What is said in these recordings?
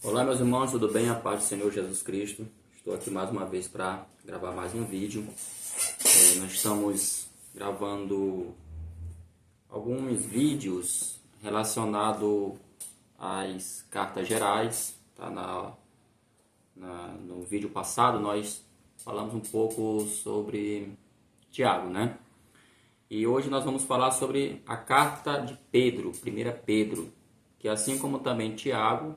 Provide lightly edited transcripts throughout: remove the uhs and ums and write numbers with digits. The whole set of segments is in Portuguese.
Olá meus irmãos, tudo bem? A paz do Senhor Jesus Cristo. Estou aqui mais uma vez para gravar mais um vídeo. Nós estamos gravando alguns vídeos relacionados às cartas gerais. Tá? No vídeo passado nós falamos um pouco sobre Tiago, né? E hoje nós vamos falar sobre a carta de Pedro, 1 Pedro, que assim como também Tiago,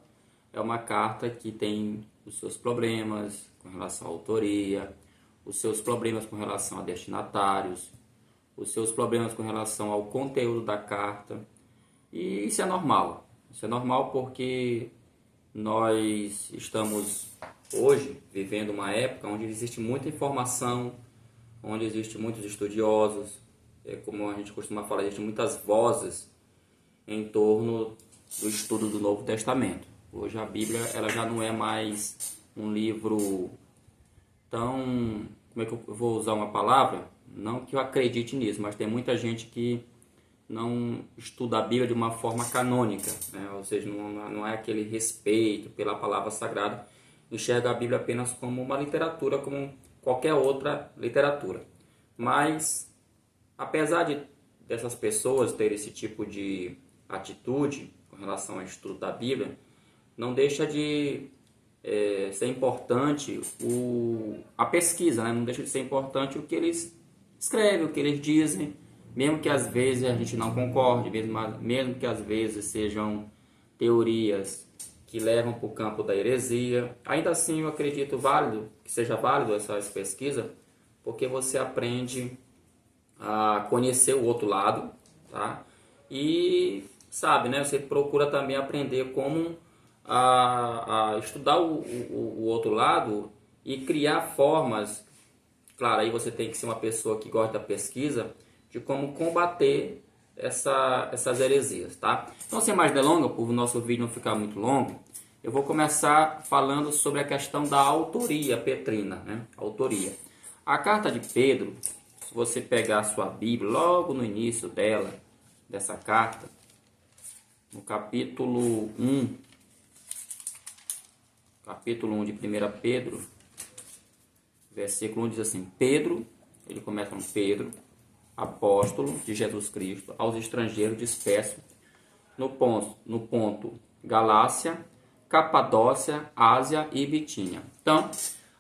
é uma carta que tem os seus problemas com relação à autoria, os seus problemas com relação a destinatários, os seus problemas com relação ao conteúdo da carta. E isso é normal. Isso é normal porque nós estamos hoje vivendo uma época onde existe muita informação, onde existe muitos estudiosos, como a gente costuma falar, existem muitas vozes em torno do estudo do Novo Testamento. Hoje a Bíblia ela já não é mais um livro tão... Como é que eu vou usar uma palavra? Não que eu acredite nisso, mas tem muita gente que não estuda a Bíblia de uma forma canônica, né? Ou seja, não é aquele respeito pela palavra sagrada, enxerga a Bíblia apenas como uma literatura, como qualquer outra literatura. Mas, apesar dessas pessoas terem esse tipo de atitude com relação ao estudo da Bíblia, não deixa de ser importante a pesquisa, né? Não deixa de ser importante o que eles escrevem, o que eles dizem, mesmo que às vezes a gente não concorde, mesmo que às vezes sejam teorias que levam para o campo da heresia. Ainda assim eu acredito que seja válido essas pesquisas, porque você aprende a conhecer o outro lado, tá? E sabe, né? Você procura também aprender como a estudar o outro lado e criar formas. Claro, aí você tem que ser uma pessoa que gosta da pesquisa, de como combater essas heresias, tá? Então, sem mais delongas, para o nosso vídeo não ficar muito longo, eu vou começar falando sobre a questão da autoria petrina, né? Autoria. A carta de Pedro, se você pegar a sua Bíblia, logo no início dessa carta, no capítulo 1 de 1 Pedro, versículo 1 diz assim: Pedro, ele começa com Pedro, apóstolo de Jesus Cristo, aos estrangeiros dispersos no ponto Galácia, Capadócia, Ásia e Bitínia. Então,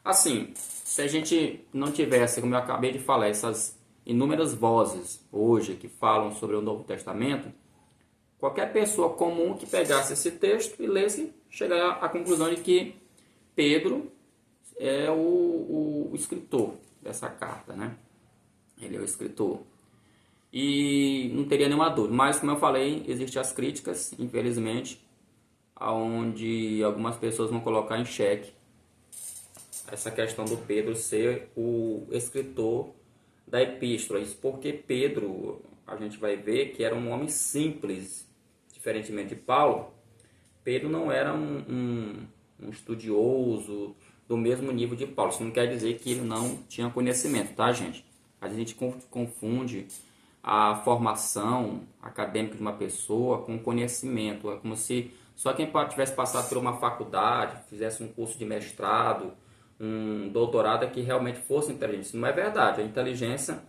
assim, se a gente não tivesse, como eu acabei de falar, essas inúmeras vozes hoje que falam sobre o Novo Testamento, qualquer pessoa comum que pegasse esse texto e lesse, chegaria à conclusão de que Pedro é o escritor dessa carta, né? Ele é o escritor. E não teria nenhuma dúvida. Mas, como eu falei, existem as críticas, infelizmente, onde algumas pessoas vão colocar em xeque essa questão do Pedro ser o escritor da epístola. Isso porque Pedro, a gente vai ver que era um homem simples. Diferentemente de Paulo, Pedro não era um estudioso do mesmo nível de Paulo. Isso não quer dizer que ele não tinha conhecimento, tá, gente? A gente confunde a formação acadêmica de uma pessoa com conhecimento. É como se só quem tivesse passado por uma faculdade, fizesse um curso de mestrado, um doutorado, é que realmente fosse inteligente. Isso não é verdade. A inteligência,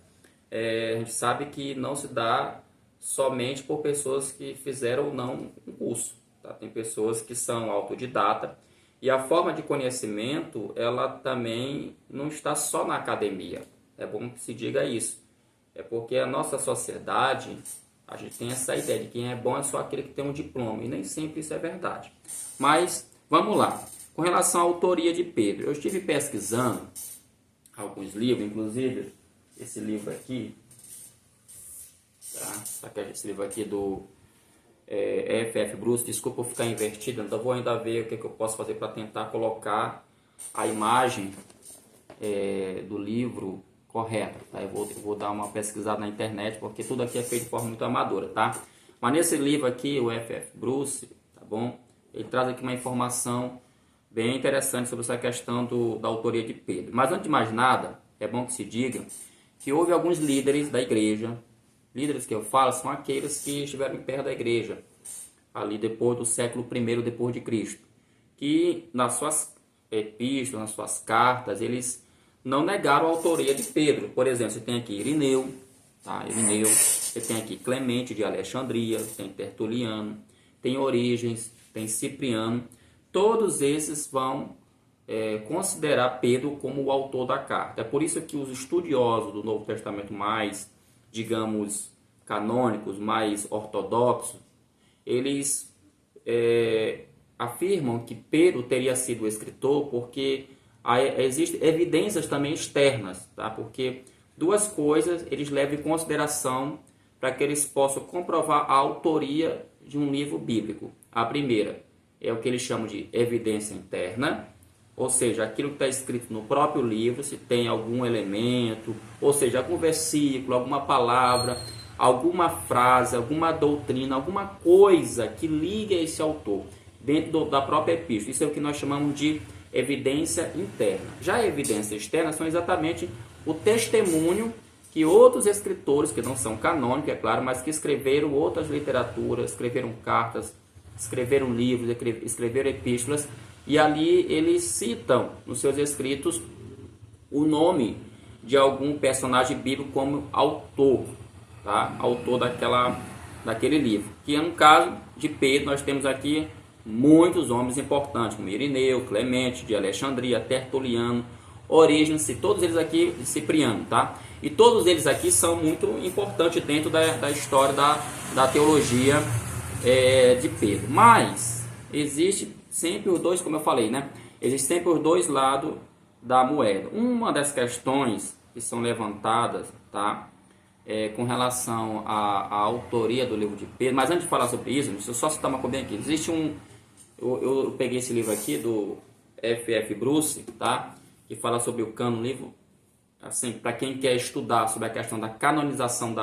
a gente sabe que não se dá somente por pessoas que fizeram ou não um curso. Tá? Tem pessoas que são autodidata e a forma de conhecimento ela também não está só na academia. É bom que se diga isso. É porque a nossa sociedade, a gente tem essa ideia de que quem é bom é só aquele que tem um diploma e nem sempre isso é verdade. Mas vamos lá. Com relação à autoria de Pedro, eu estive pesquisando alguns livros, inclusive esse livro aqui. Esse livro aqui do F.F. Bruce, desculpa eu ficar invertido, então vou ainda ver o que eu posso fazer para tentar colocar a imagem do livro correta, tá? Eu vou dar uma pesquisada na internet, porque tudo aqui é feito de forma muito amadora, tá? Mas nesse livro aqui, o F.F. Bruce, tá bom? Ele traz aqui uma informação bem interessante sobre essa questão da autoria de Pedro. Mas antes de mais nada, é bom que se diga que houve alguns líderes da igreja. Líderes que eu falo são aqueles que estiveram em perto da igreja, ali depois do século I depois de Cristo, que nas suas epístolas, nas suas cartas, eles não negaram a autoria de Pedro. Por exemplo, você tem aqui Irineu, tá? Irineu, você tem aqui Clemente de Alexandria, tem Tertuliano, tem Orígenes, tem Cipriano. Todos esses vão considerar Pedro como o autor da carta. É por isso que os estudiosos do Novo Testamento mais, digamos, canônicos, mais ortodoxos, eles afirmam que Pedro teria sido o escritor porque existem evidências também externas, tá? Porque duas coisas eles levam em consideração para que eles possam comprovar a autoria de um livro bíblico. A primeira é o que eles chamam de evidência interna, ou seja, aquilo que está escrito no próprio livro, se tem algum elemento, ou seja, algum versículo, alguma palavra, alguma frase, alguma doutrina, alguma coisa que ligue a esse autor dentro da própria epístola. Isso é o que nós chamamos de evidência interna. Já a evidência externa são exatamente o testemunho que outros escritores, que não são canônicos, é claro, mas que escreveram outras literaturas, escreveram cartas, escreveram livros, escreveram epístolas, e ali eles citam nos seus escritos o nome de algum personagem bíblico como autor, tá? Autor daquele livro. Que no caso de Pedro, nós temos aqui muitos homens importantes, como Irineu, Clemente de Alexandria, Tertuliano, Orígenes, todos eles aqui, Cipriano, tá? E todos eles aqui são muito importantes dentro da história da teologia de Pedro. Mas existe sempre os dois, como eu falei, né? Existem sempre os dois lados da moeda. Uma das questões que são levantadas, tá? Com relação à autoria do livro de Pedro, mas antes de falar sobre isso, deixa eu só citar uma coisa aqui. Existe eu peguei esse livro aqui do F.F. Bruce, tá? Que fala sobre o cânon, livro, assim, para quem quer estudar sobre a questão da canonização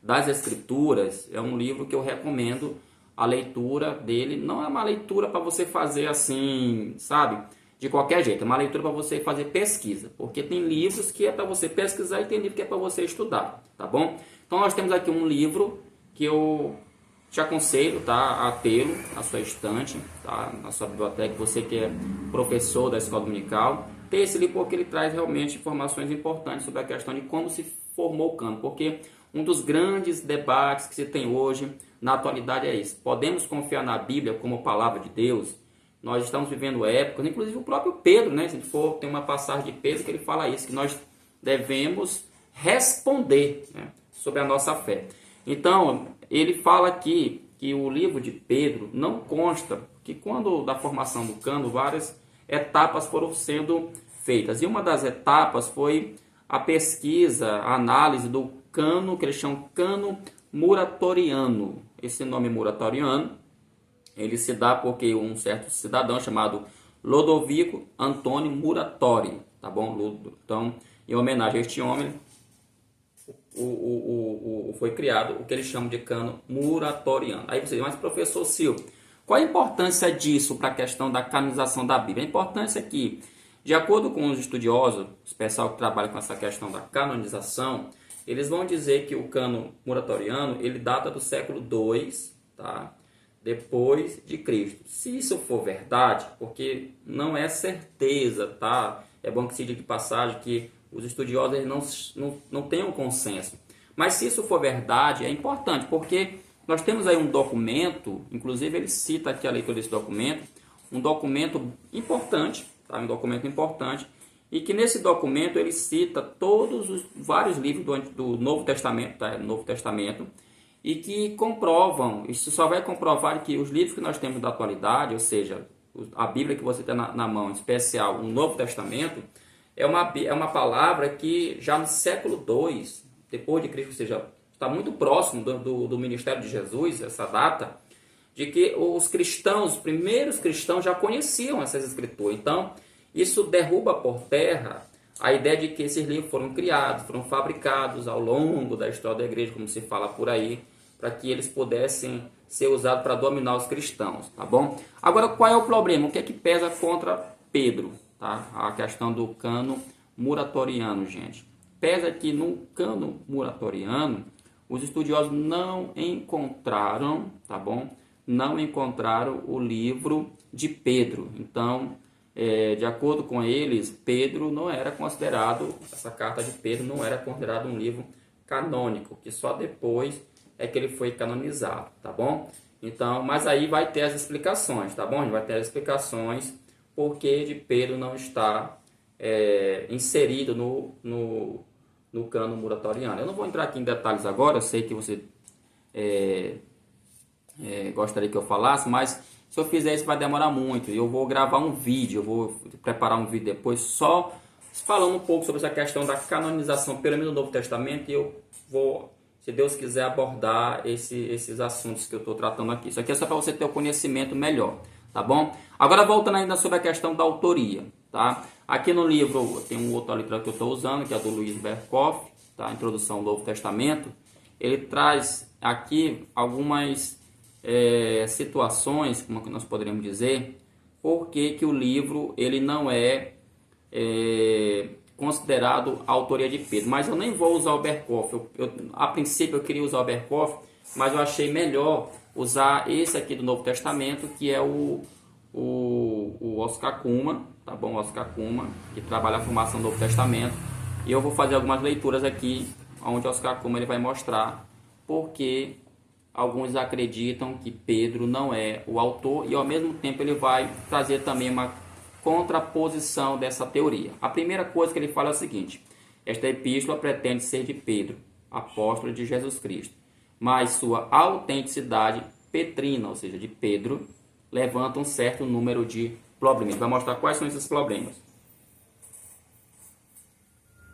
das escrituras, é um livro que eu recomendo a leitura dele. Não é uma leitura para você fazer assim, sabe, de qualquer jeito, é uma leitura para você fazer pesquisa, porque tem livros que é para você pesquisar e tem livro que é para você estudar, tá bom? Então nós temos aqui um livro que eu te aconselho, tá, a tê-lo na sua estante, tá, na sua biblioteca, você que é professor da escola dominical, ter esse livro porque ele traz realmente informações importantes sobre a questão de como se formou o cânon, porque um dos grandes debates que se tem hoje na atualidade é isso: podemos confiar na Bíblia como palavra de Deus? Nós estamos vivendo épocas, inclusive o próprio Pedro, né? Se a gente for, tem uma passagem de Pedro que ele fala isso, que nós devemos responder, né, sobre a nossa fé. Então, ele fala aqui que o livro de Pedro não consta, que quando da formação do cânon, várias etapas foram sendo feitas. E uma das etapas foi a pesquisa, a análise do cânon, que eles chamam cânon muratoriano. Esse nome muratoriano, ele se dá porque um certo cidadão chamado Lodovico Antônio Muratori, tá bom? Então, em homenagem a este homem, foi criado o que eles chamam de cânon muratoriano. Aí você diz, mas professor Silvio, qual a importância disso para a questão da canonização da Bíblia? A importância é que, de acordo com os estudiosos, o pessoal que trabalha com essa questão da canonização, eles vão dizer que o cânon muratoriano, ele data do século II, tá? Depois de Cristo. Se isso for verdade, porque não é certeza, tá? É bom que se diga de passagem que os estudiosos eles não têm um consenso. Mas se isso for verdade, é importante, porque nós temos aí um documento, inclusive ele cita aqui a leitura desse documento, um documento importante, tá? Um documento importante, e que nesse documento ele cita todos os vários livros do Novo Testamento, tá? Novo Testamento, e que comprovam, isso só vai comprovar que os livros que nós temos da atualidade, ou seja, a Bíblia que você tem na mão, em especial o Novo Testamento, é uma palavra que já no século II, depois de Cristo, ou seja, está muito próximo do ministério de Jesus, essa data, de que os cristãos, os primeiros cristãos já conheciam essas escrituras. Então, isso derruba por terra a ideia de que esses livros foram criados, foram fabricados ao longo da história da igreja, como se fala por aí, para que eles pudessem ser usados para dominar os cristãos, tá bom? Agora, qual é o problema? O que é que pesa contra Pedro, tá? A questão do cânon muratoriano, gente. Pesa que no cânon muratoriano, os estudiosos não encontraram, tá bom? não encontraram o livro de Pedro. Então, de acordo com eles, Pedro não era considerado, essa carta de Pedro não era considerado um livro canônico, que só depois é que ele foi canonizado, tá bom? Então, mas aí vai ter as explicações, tá bom? A gente vai ter as explicações porque de Pedro não está inserido no cânon muratoriano. Eu não vou entrar aqui em detalhes agora, eu sei que você gostaria que eu falasse, mas se eu fizer isso vai demorar muito. Eu vou gravar um vídeo, eu vou preparar um vídeo depois só falando um pouco sobre essa questão da canonização pelo menos do Novo Testamento, e eu vou, se Deus quiser, abordar esses assuntos que eu estou tratando aqui. Isso aqui é só para você ter o conhecimento melhor, tá bom? Agora voltando ainda sobre a questão da autoria, tá? Aqui no livro tem um outro livro que eu estou usando, que é do Luiz Berkhoff, tá? Introdução ao Novo Testamento. Ele traz aqui algumas situações, como que nós poderíamos dizer, por que o livro ele não é considerado a autoria de Pedro. Mas eu nem vou usar o Berkhoff. A princípio eu queria usar o Berkhoff, mas eu achei melhor usar esse aqui do Novo Testamento, que é o Oscar Cullmann, tá bom? Oscar Cullmann, que trabalha a formação do Novo Testamento. E eu vou fazer algumas leituras aqui, onde Oscar Cullmann ele vai mostrar porque alguns acreditam que Pedro não é o autor, e ao mesmo tempo ele vai trazer também uma contraposição dessa teoria. A primeira coisa que ele fala é o seguinte: esta epístola pretende ser de Pedro, apóstolo de Jesus Cristo, mas sua autenticidade petrina, ou seja, de Pedro, levanta um certo número de problemas. Ele vai mostrar quais são esses problemas.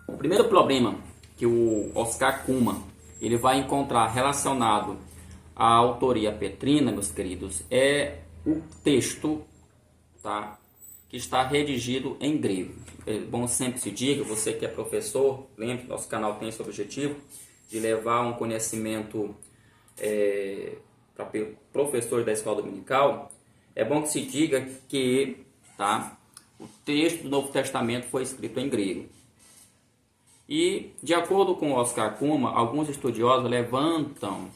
O primeiro problema que o Oscar Cullmann ele vai encontrar relacionado à autoria petrina, meus queridos, é o texto, tá, que está redigido em grego. É bom sempre se diga, você que é professor, lembre que nosso canal tem esse objetivo de levar um conhecimento para professores da escola dominical. É bom que se diga que, tá, o texto do Novo Testamento foi escrito em grego. E, de acordo com Oscar Cullmann, alguns estudiosos levantam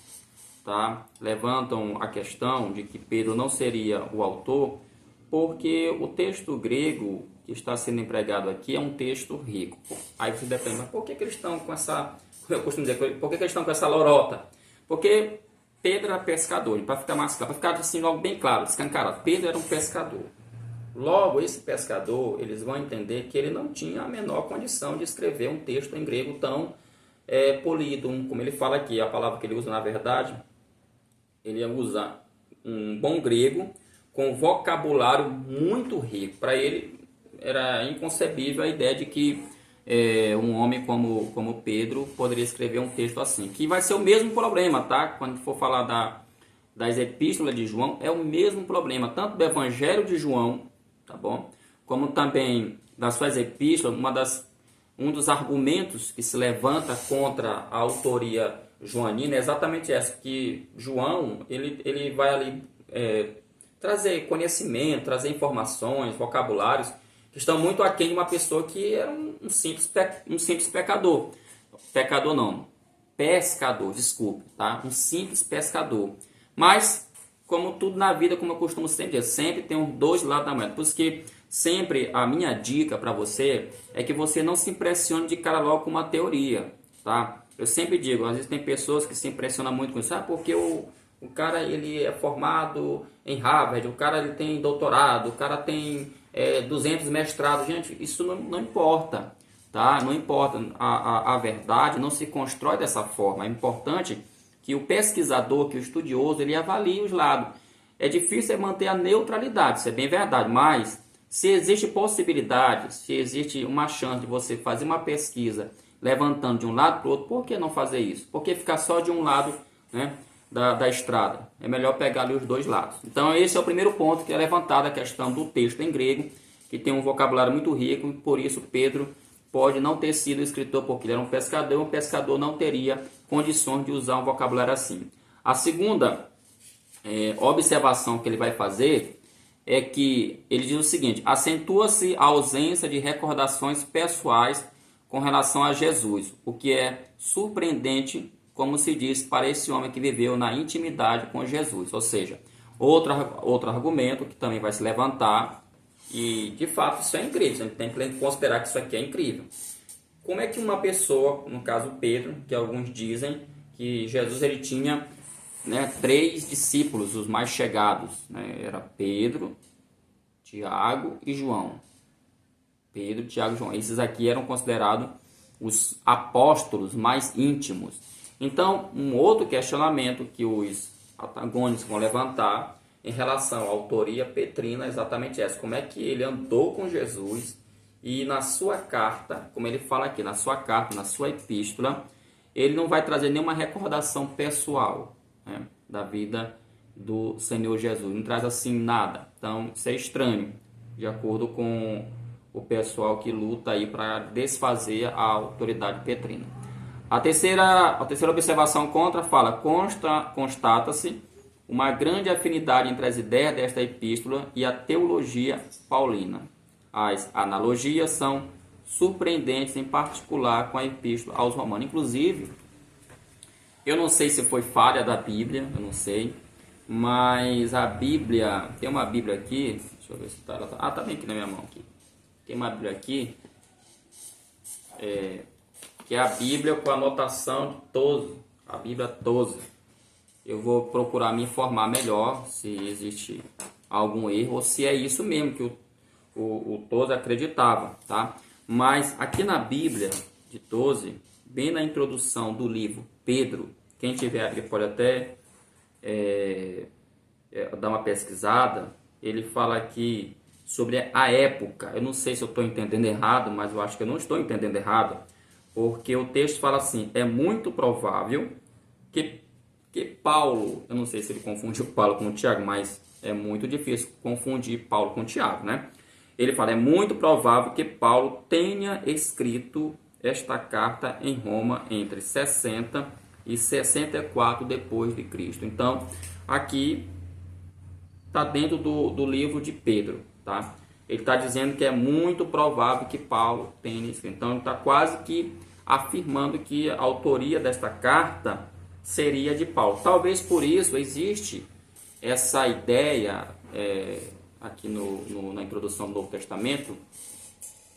a questão de que Pedro não seria o autor, porque o texto grego que está sendo empregado aqui é um texto rico. Aí você deve pensar, mas por que eles estão com essa, eu costumo dizer, por que eles estão com essa lorota? Porque Pedro era pescador, para ficar mais claro, para ficar assim logo bem claro, escancarado, Pedro era um pescador. Logo, esse pescador, eles vão entender que ele não tinha a menor condição de escrever um texto em grego tão polido, como ele fala aqui, a palavra que ele usa na verdade, ele usa um bom grego com vocabulário muito rico. Para ele era inconcebível a ideia de que um homem como Pedro poderia escrever um texto assim, que vai ser o mesmo problema, tá? Quando for falar das epístolas de João, é o mesmo problema, tanto do Evangelho de João, tá bom? Como também das suas epístolas, um dos argumentos que se levanta contra a autoria joanina é exatamente essa, que João ele vai ali trazer conhecimento, trazer informações, vocabulários que estão muito aquém de uma pessoa que era um simples pecador. Pecador não, pescador, desculpe, tá? Um simples pescador. Mas, como tudo na vida, como eu costumo sempre dizer, sempre tem os dois lados da moeda. Por isso que sempre a minha dica para você é que você não se impressione de cara logo com uma teoria, tá? Eu sempre digo, às vezes tem pessoas que se impressionam muito com isso, porque o cara ele é formado em Harvard, o cara ele tem doutorado, o cara tem 200 mestrados. Gente, isso não importa, tá? Não importa. A verdade não se constrói dessa forma. É importante que o pesquisador, que o estudioso, ele avalie os lados. É difícil manter a neutralidade, isso é bem verdade, mas se existe possibilidade, se existe uma chance de você fazer uma pesquisa levantando de um lado para o outro, por que não fazer isso? Por que ficar só de um lado, né, da estrada? É melhor pegar ali os dois lados. Então esse é o primeiro ponto que é levantado, a questão do texto em grego, que tem um vocabulário muito rico, e por isso Pedro pode não ter sido escritor, porque ele era um pescador não teria condições de usar um vocabulário assim. A segunda observação que ele vai fazer é que ele diz o seguinte: acentua-se a ausência de recordações pessoais com relação a Jesus, o que é surpreendente, como se diz, para esse homem que viveu na intimidade com Jesus. Ou seja, Outro argumento que também vai se levantar, e de fato isso é incrível, a gente tem que considerar que isso aqui é incrível. Como é que uma pessoa, no caso Pedro, que alguns dizem que Jesus ele tinha, né, 3 discípulos, os mais chegados, né? Era Pedro, Tiago e João. Pedro, Tiago e João. Esses aqui eram considerados os apóstolos mais íntimos. Então, um outro questionamento que os antagônicos vão levantar em relação à autoria petrina é exatamente essa. Como é que ele andou com Jesus e na sua carta, como ele fala aqui, na sua carta, na sua epístola, ele não vai trazer nenhuma recordação pessoal, né, da vida do Senhor Jesus. Não traz assim nada. Então, isso é estranho, de acordo com o pessoal que luta aí para desfazer a autoridade petrina. A terceira observação contra fala: constata-se uma grande afinidade entre as ideias desta epístola e a teologia paulina. As analogias são surpreendentes, em particular com a epístola aos Romanos. Inclusive, eu não sei se foi falha da Bíblia, eu não sei, mas a Bíblia, tem uma Bíblia aqui, deixa eu ver se está. Tá bem aqui na minha mão aqui. Tem uma Bíblia aqui, que é a Bíblia com a anotação de Tozer, a Bíblia Tozer. Eu vou procurar me informar melhor se existe algum erro ou se é isso mesmo que o Tozer acreditava, tá? Mas aqui na Bíblia de Tozer, bem na introdução do livro Pedro, quem tiver aqui pode até dar uma pesquisada. Ele fala aqui sobre a época. Eu não sei se eu estou entendendo errado, mas eu acho que eu não estou entendendo errado, porque o texto fala assim: é muito provável que Paulo, eu não sei se ele confundiu Paulo com Tiago, mas é muito difícil confundir Paulo com Tiago, né? Ele fala: é muito provável que Paulo tenha escrito esta carta em Roma entre 60 e 64 depois de Cristo. Então, aqui está dentro do livro de Pedro, tá? Ele está dizendo que é muito provável que Paulo tenha escrito. Então, ele está quase que afirmando que a autoria desta carta seria de Paulo. Talvez por isso existe essa ideia aqui na introdução do Novo Testamento,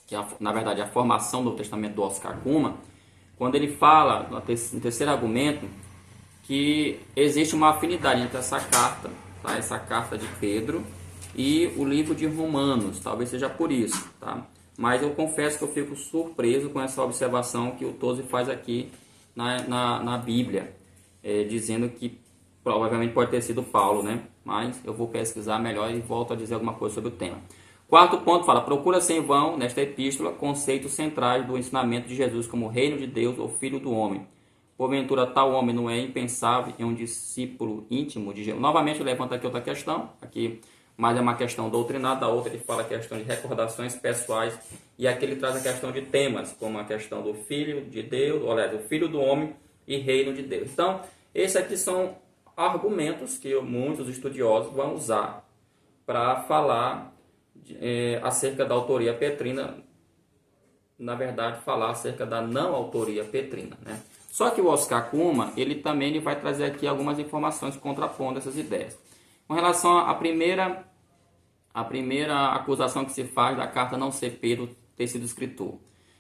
que na verdade a formação do Novo Testamento do Oscar Kuma, quando ele fala no terceiro argumento que existe uma afinidade entre essa carta, tá? Essa carta de Pedro e o livro de Romanos. Talvez seja por isso, tá? Mas eu confesso que eu fico surpreso com essa observação que o Tozer faz aqui na Bíblia, dizendo que provavelmente pode ter sido Paulo, né? Mas eu vou pesquisar melhor e volto a dizer alguma coisa sobre o tema. Quarto ponto fala: procura-se em vão, nesta epístola, conceitos centrais do ensinamento de Jesus como reino de Deus ou filho do homem. Porventura, tal homem não é impensável em um discípulo íntimo de Jesus. Novamente, levanta aqui outra questão, aqui, mas é uma questão doutrinária. Da outra, ele fala a questão de recordações pessoais, e aqui ele traz a questão de temas, como a questão do filho de Deus, ou aliás, o filho do homem e reino de Deus. Então, esses aqui são argumentos que muitos estudiosos vão usar para falar acerca da autoria petrina, na verdade, falar acerca da não autoria petrina, né? Só que o Oscar Kuma, ele vai trazer aqui algumas informações contrapondo essas ideias. Com relação à primeira acusação que se faz da carta não ser Pedro ter sido escritor.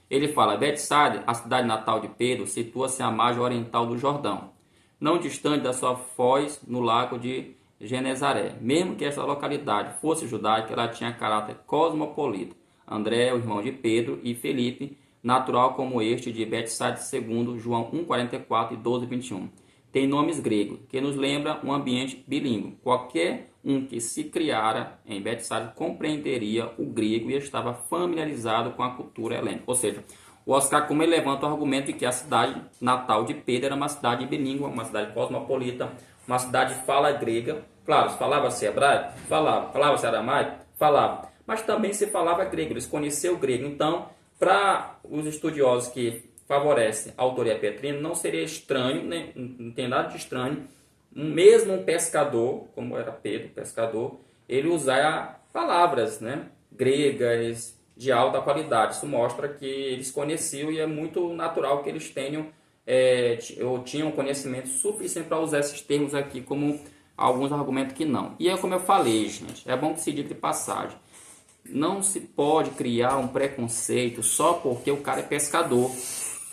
Ele fala: Betsaida, a cidade natal de Pedro, situa-se à margem oriental do Jordão, não distante da sua foz no lago de Genezaré. Mesmo que esta localidade fosse judaica, ela tinha caráter cosmopolita. André, o irmão de Pedro, e Felipe, natural como este de Betsaida, segundo João 1,44 e 12,21. Tem nomes gregos, que nos lembra um ambiente bilíngue. Qualquer um que se criara em Betsaida compreenderia o grego e estava familiarizado com a cultura helênica. Ou seja, o Oscar Kuma levanta o argumento de que a cidade natal de Pedro era uma cidade bilíngue, uma cidade cosmopolita, uma cidade de fala grega. Claro, falava-se hebraico? Falava-se aramaico? Falava. Mas também se falava grego, eles conheciam o grego. Então, para os estudiosos que favorecem a autoria petrina, não seria estranho, né? Não tem nada de estranho, mesmo um pescador, como era Pedro, pescador, ele usar palavras, né, gregas de alta qualidade. Isso mostra que eles conheciam e é muito natural que eles tenham ou tinham conhecimento suficiente para usar esses termos aqui como alguns argumentam que não. E é como eu falei, gente, é bom que se diga de passagem. Não se pode criar um preconceito só porque o cara é pescador.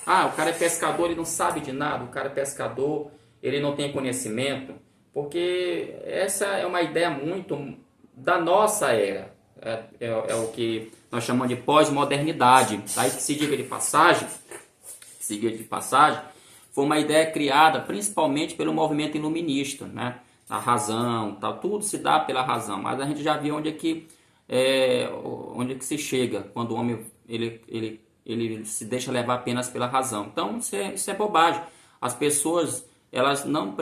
Ah, o cara é pescador, ele não sabe de nada, o cara é pescador, ele não tem conhecimento, porque essa é uma ideia muito da nossa era. É o que nós chamamos de pós-modernidade. Aí que se diga de passagem, foi uma ideia criada principalmente pelo movimento iluminista, né? A razão, tal, tudo se dá pela razão, mas a gente já viu onde é que se chega quando o homem ele se deixa levar apenas pela razão. Então isso é bobagem. As pessoas, elas não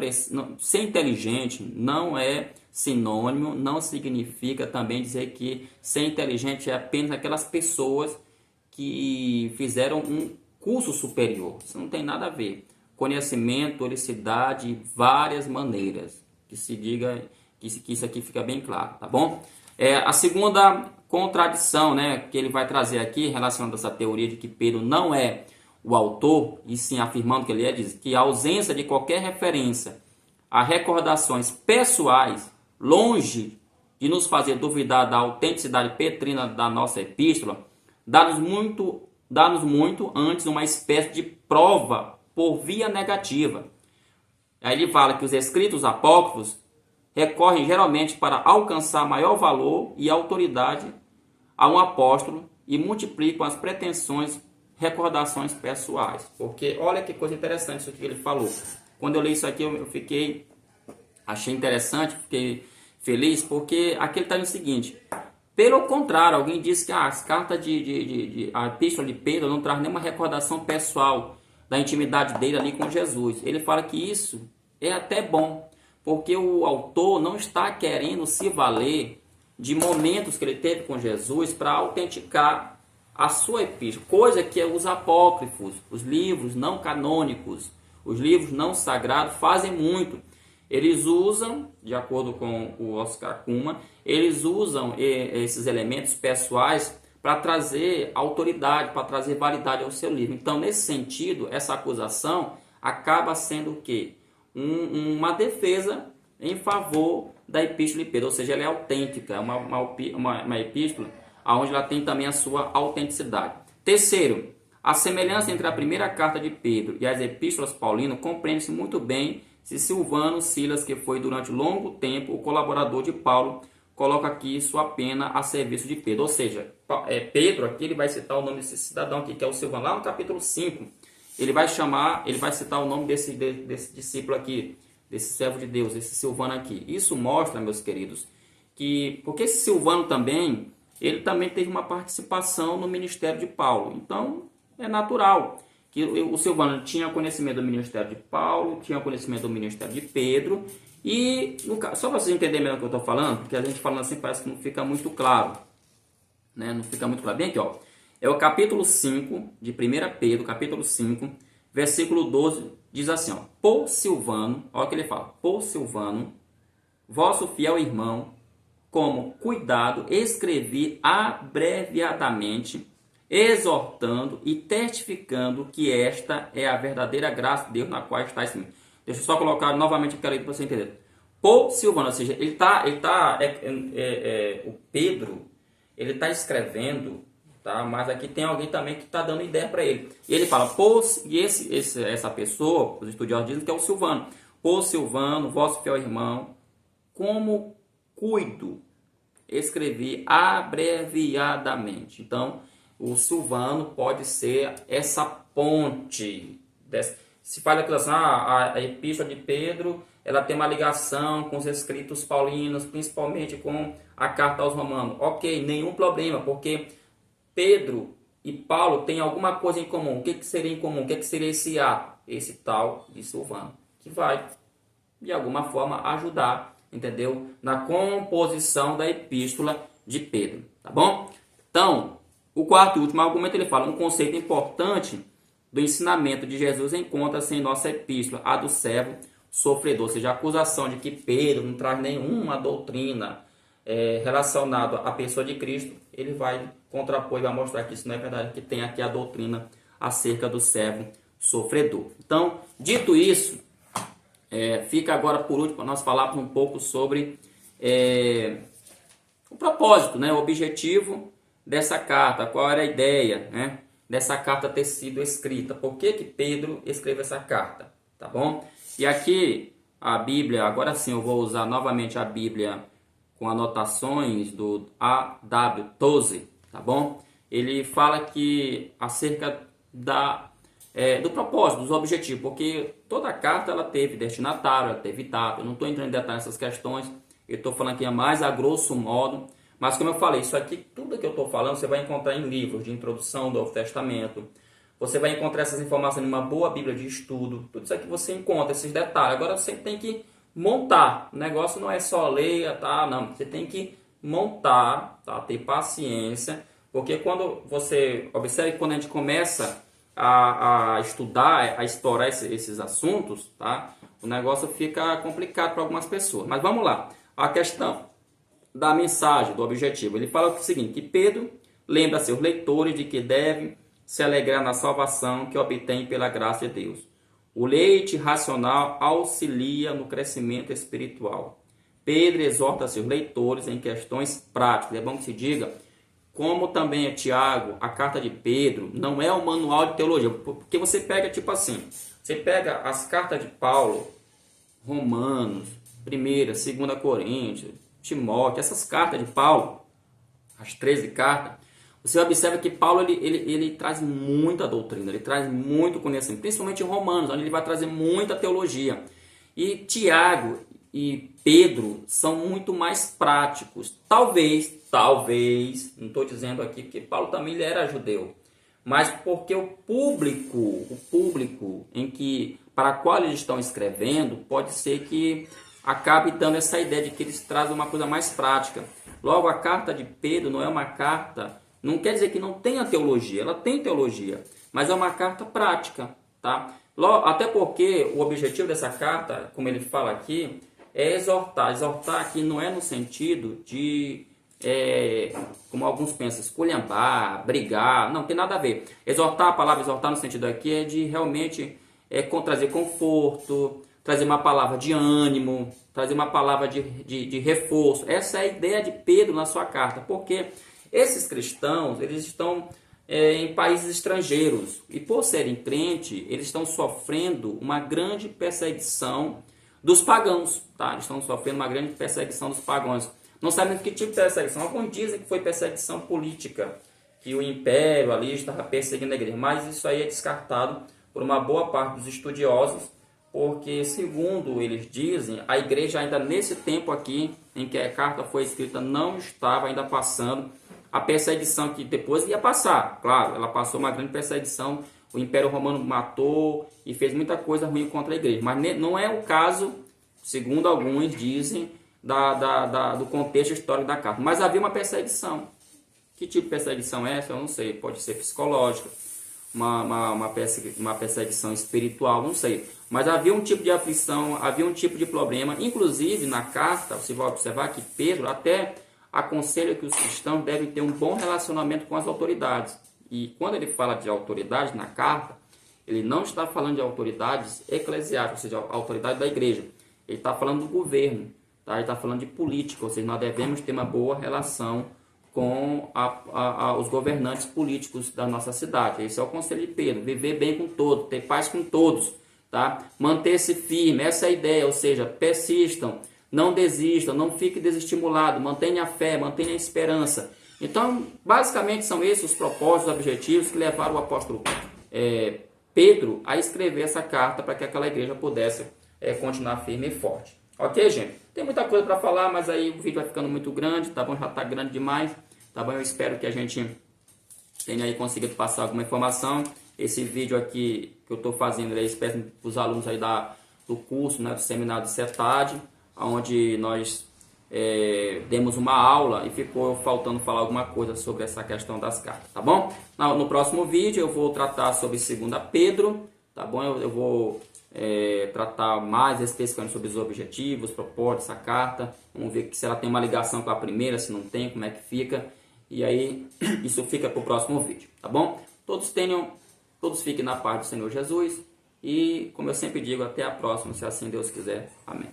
ser inteligente não é sinônimo, não significa também dizer que ser inteligente é apenas aquelas pessoas que fizeram um curso superior. Isso não tem nada a ver. Conhecimento, ele se dá de várias maneiras. Que se diga que isso aqui fica bem claro, tá bom? A segunda contradição, né, que ele vai trazer aqui, relacionando essa teoria de que Pedro não é o autor, e sim afirmando que ele é, diz que a ausência de qualquer referência a recordações pessoais, longe de nos fazer duvidar da autenticidade petrina da nossa epístola, dá-nos muito antes uma espécie de prova por via negativa. Aí ele fala que os escritos apócrifos recorrem geralmente para alcançar maior valor e autoridade a um apóstolo e multiplicam as pretensões, recordações pessoais. Porque olha que coisa interessante isso que ele falou. Quando eu li isso aqui, achei interessante, fiquei feliz, porque aqui ele está dizendo o seguinte: pelo contrário, alguém disse que as cartas a epístola de Pedro não traz nenhuma recordação pessoal da intimidade dele ali com Jesus. Ele fala que isso é até bom, porque o autor não está querendo se valer de momentos que ele teve com Jesus para autenticar a sua epístola, coisa que os apócrifos, os livros não canônicos, os livros não sagrados fazem muito. Eles usam, de acordo com o Oscar Cullmann, eles usam esses elementos pessoais para trazer autoridade, para trazer validade ao seu livro. Então, nesse sentido, essa acusação acaba sendo o quê? Uma defesa em favor da epístola de Pedro, ou seja, ela é autêntica, é uma epístola onde ela tem também a sua autenticidade. Terceiro, a semelhança entre a primeira carta de Pedro e as epístolas paulinas compreende-se muito bem se Silvano Silas, que foi durante longo tempo o colaborador de Paulo, coloca aqui sua pena a serviço de Pedro. Ou seja, Pedro aqui ele vai citar o nome desse cidadão aqui, que é o Silvano, lá no capítulo 5. Ele vai citar o nome desse discípulo aqui, desse servo de Deus, esse Silvano aqui. Isso mostra, meus queridos, porque esse Silvano também, ele também teve uma participação no ministério de Paulo. Então, é natural que o Silvano tinha conhecimento do ministério de Paulo, tinha conhecimento do ministério de Pedro, e só para vocês entenderem melhor o que eu estou falando, porque a gente falando assim parece que não fica muito claro, né? Não fica muito claro. Bem aqui, ó. É o capítulo 5 de 1 Pedro, capítulo 5, versículo 12, diz assim, ó: por Silvano, olha o que ele fala: por Silvano, vosso fiel irmão, como cuidado, escrevi abreviadamente, exortando e testificando que esta é a verdadeira graça de Deus na qual está esse. Deixa eu só colocar novamente aquela aí para você entender. Por Silvano, ou seja, o Pedro, ele está escrevendo, tá? Mas aqui tem alguém também que está dando ideia para ele. E ele fala, essa pessoa, os estudiosos dizem que é o Silvano. Por Silvano, vosso fiel irmão, como cuido, escrevi abreviadamente. Então, o Silvano pode ser essa ponte. Se fala que a epístola de Pedro, ela tem uma ligação com os escritos paulinos, principalmente com a carta aos Romanos. Ok, nenhum problema, porque Pedro e Paulo têm alguma coisa em comum. O que seria em comum? O que seria esse ato? Esse tal de Silvano, que vai, de alguma forma, ajudar, entendeu? Na composição da epístola de Pedro, tá bom? Então, o quarto e último argumento, ele fala um conceito importante do ensinamento de Jesus encontra-se em nossa epístola, a do servo sofredor, ou seja, a acusação de que Pedro não traz nenhuma doutrina relacionada à pessoa de Cristo, ele vai contrapor e vai mostrar que isso não é verdade, que tem aqui a doutrina acerca do servo sofredor. Então, dito isso, Fica agora por último para nós falarmos um pouco sobre o propósito, né, o objetivo dessa carta, qual era a ideia, né, dessa carta ter sido escrita, por que Pedro escreveu essa carta, tá bom? E aqui a Bíblia, agora sim eu vou usar novamente a Bíblia com anotações do A.W. Tozer, tá bom? Ele fala que acerca do propósito, dos objetivos, porque toda carta ela teve destinatário, ela teve data. Eu não estou entrando em detalhes nessas questões, eu estou falando aqui mais a grosso modo, mas como eu falei, isso aqui, tudo que eu estou falando, você vai encontrar em livros de introdução do Novo Testamento, você vai encontrar essas informações em uma boa Bíblia de estudo, tudo isso aqui você encontra, esses detalhes. Agora você tem que montar, o negócio não é só ler, tá? Não, você tem que montar, tá? Ter paciência, porque quando você observe que quando a gente começa a estudar, a explorar esses assuntos, tá? O negócio fica complicado para algumas pessoas. Mas vamos lá, a questão da mensagem, do objetivo. Ele fala o seguinte, que Pedro lembra a seus leitores de que devem se alegrar na salvação que obtém pela graça de Deus. O leite racional auxilia no crescimento espiritual. Pedro exorta seus leitores em questões práticas. É bom que se diga, como também é Tiago, a carta de Pedro não é um manual de teologia, porque você pega tipo assim, você pega as cartas de Paulo, Romanos, 1ª, 2ª Coríntios, Timóteo, essas cartas de Paulo, as 13 cartas, você observa que Paulo ele traz muita doutrina, ele traz muito conhecimento, principalmente em Romanos, onde ele vai trazer muita teologia. E Tiago e Pedro são muito mais práticos. Talvez, não estou dizendo aqui porque Paulo também ele era judeu, mas porque o público para qual eles estão escrevendo, pode ser que acabe dando essa ideia de que eles trazem uma coisa mais prática. Logo, a carta de Pedro não é uma carta, não quer dizer que não tenha teologia, ela tem teologia, mas é uma carta prática, tá? Até porque o objetivo dessa carta, como ele fala aqui, é exortar. Exortar aqui não é no sentido de, como alguns pensam, esculhambar, brigar, não tem nada a ver. Exortar, a palavra exortar no sentido aqui é de realmente trazer conforto, trazer uma palavra de ânimo, trazer uma palavra de reforço. Essa é a ideia de Pedro na sua carta, porque esses cristãos, eles estão em países estrangeiros e por serem crentes, eles estão sofrendo uma grande perseguição dos pagãos, tá? Eles estão sofrendo uma grande perseguição dos pagãos. Não sabem que tipo de perseguição. Alguns dizem que foi perseguição política, que o império ali estava perseguindo a igreja, mas isso aí é descartado por uma boa parte dos estudiosos, porque, segundo eles dizem, a igreja ainda nesse tempo aqui, em que a carta foi escrita, não estava ainda passando a perseguição que depois ia passar. Claro, ela passou uma grande perseguição, o Império Romano matou e fez muita coisa ruim contra a igreja, mas não é o caso, segundo alguns dizem, do contexto histórico da carta. Mas havia uma perseguição. Que tipo de perseguição é essa? Eu não sei, pode ser psicológica, uma perseguição espiritual, não sei. Mas havia um tipo de aflição, havia um tipo de problema. Inclusive, na carta, você vai observar que Pedro até aconselha que os cristãos devem ter um bom relacionamento com as autoridades. E quando ele fala de autoridade na carta, ele não está falando de autoridades eclesiásticas, ou seja, a autoridade da igreja. Ele está falando do governo, tá? Ele está falando de política, ou seja, nós devemos ter uma boa relação com os governantes políticos da nossa cidade. Esse é o conselho de Pedro, viver bem com todos, ter paz com todos, tá? Manter-se firme, essa é a ideia, ou seja, persistam, não desistam, não fiquem desestimulados, mantenha a fé, mantenha a esperança. Então, basicamente são esses os propósitos, os objetivos que levaram o apóstolo Pedro a escrever essa carta para que aquela igreja pudesse continuar firme e forte. Ok, gente? Tem muita coisa para falar, mas aí o vídeo vai ficando muito grande, tá bom? Já está grande demais, tá bom? Eu espero que a gente tenha aí conseguido passar alguma informação. Esse vídeo aqui que eu estou fazendo, eu espero para os alunos aí do curso, né, do seminário de CETAD, onde nós demos uma aula e ficou faltando falar alguma coisa sobre essa questão das cartas, tá bom? No próximo vídeo eu vou tratar sobre 2 Pedro, tá bom? Eu vou tratar mais especificamente sobre os objetivos, propósitos dessa carta. Vamos ver se ela tem uma ligação com a primeira, se não tem, como é que fica. E aí isso fica para o próximo vídeo, tá bom? Todos fiquem na paz do Senhor Jesus E, como eu sempre digo, até a próxima, se assim Deus quiser. Amém.